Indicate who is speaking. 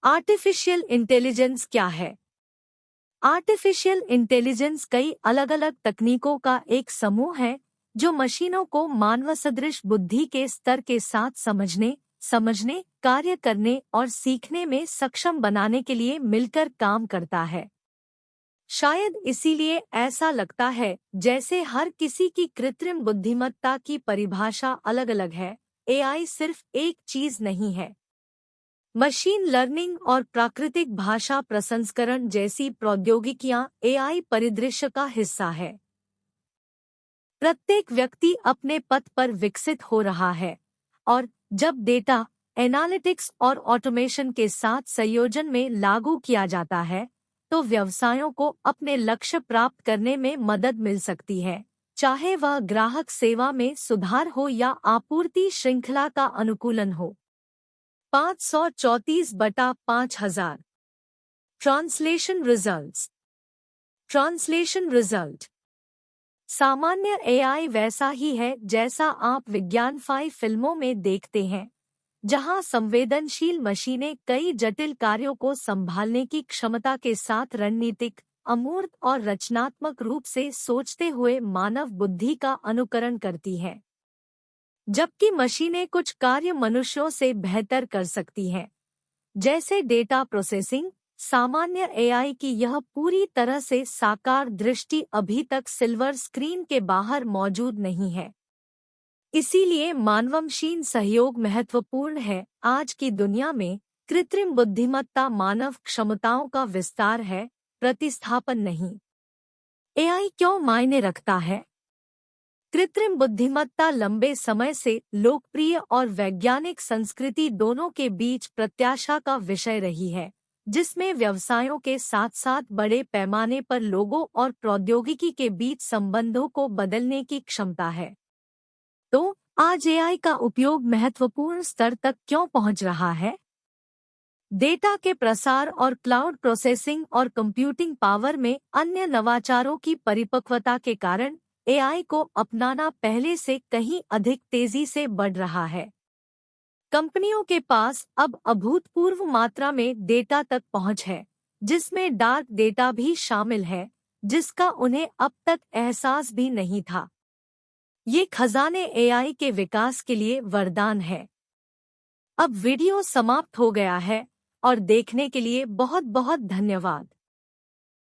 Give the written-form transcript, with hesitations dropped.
Speaker 1: Artificial intelligence क्या है? Artificial intelligence कई अलग अलग तकनीकों का एक समूह है जो मशीनों को मानव सदृश बुद्धि के स्तर के साथ समझने, कार्य करने और सीखने में सक्षम बनाने के लिए मिलकर काम करता है। शायद इसीलिए ऐसा लगता है जैसे हर किसी की कृत्रिम बुद्धिमत्ता की परिभाषा अलग अलग है। एआई सिर्फ एक चीज नहीं है। मशीन लर्निंग और प्राकृतिक भाषा प्रसंस्करण जैसी प्रौद्योगिकियां एआई परिदृश्य का हिस्सा है। प्रत्येक व्यक्ति अपने पथ पर विकसित हो रहा है और जब डेटा एनालिटिक्स और ऑटोमेशन के साथ संयोजन में लागू किया जाता है तो व्यवसायों को अपने लक्ष्य प्राप्त करने में मदद मिल सकती है, चाहे वह ग्राहक सेवा में सुधार हो या आपूर्ति श्रृंखला का अनुकूलन हो। 534/5000 ट्रांसलेशन रिजल्ट। सामान्य एआई वैसा ही है जैसा आप विज्ञानफाई फिल्मों में देखते हैं, जहां संवेदनशील मशीनें कई जटिल कार्यों को संभालने की क्षमता के साथ रणनीतिक, अमूर्त और रचनात्मक रूप से सोचते हुए मानव बुद्धि का अनुकरण करती हैं। जबकि मशीनें कुछ कार्य मनुष्यों से बेहतर कर सकती हैं, जैसे डेटा प्रोसेसिंग, सामान्य एआई की यह पूरी तरह से साकार दृष्टि अभी तक सिल्वर स्क्रीन के बाहर मौजूद नहीं है। इसीलिए मानव-मशीन सहयोग महत्वपूर्ण है। आज की दुनिया में कृत्रिम बुद्धिमत्ता मानव क्षमताओं का विस्तार है, प्रतिस्थापन नहीं। एआई क्यों मायने रखता है? कृत्रिम बुद्धिमत्ता लंबे समय से लोकप्रिय और वैज्ञानिक संस्कृति दोनों के बीच प्रत्याशा का विषय रही है, जिसमें व्यवसायों के साथ साथ बड़े पैमाने पर लोगों और प्रौद्योगिकी के बीच संबंधों को बदलने की क्षमता है। तो आज एआई का उपयोग महत्वपूर्ण स्तर तक क्यों पहुंच रहा है? डेटा के प्रसार और क्लाउड प्रोसेसिंग और कंप्यूटिंग पावर में अन्य नवाचारों की परिपक्वता के कारण एआई को अपनाना पहले से कहीं अधिक तेजी से बढ़ रहा है। कंपनियों के पास अब अभूतपूर्व मात्रा में डेटा तक पहुंच है, जिसमें डार्क डेटा भी शामिल है, जिसका उन्हें अब तक एहसास भी नहीं था। ये खजाने एआई के विकास के लिए वरदान है। अब वीडियो समाप्त हो गया है और देखने के लिए बहुत बहुत धन्यवाद।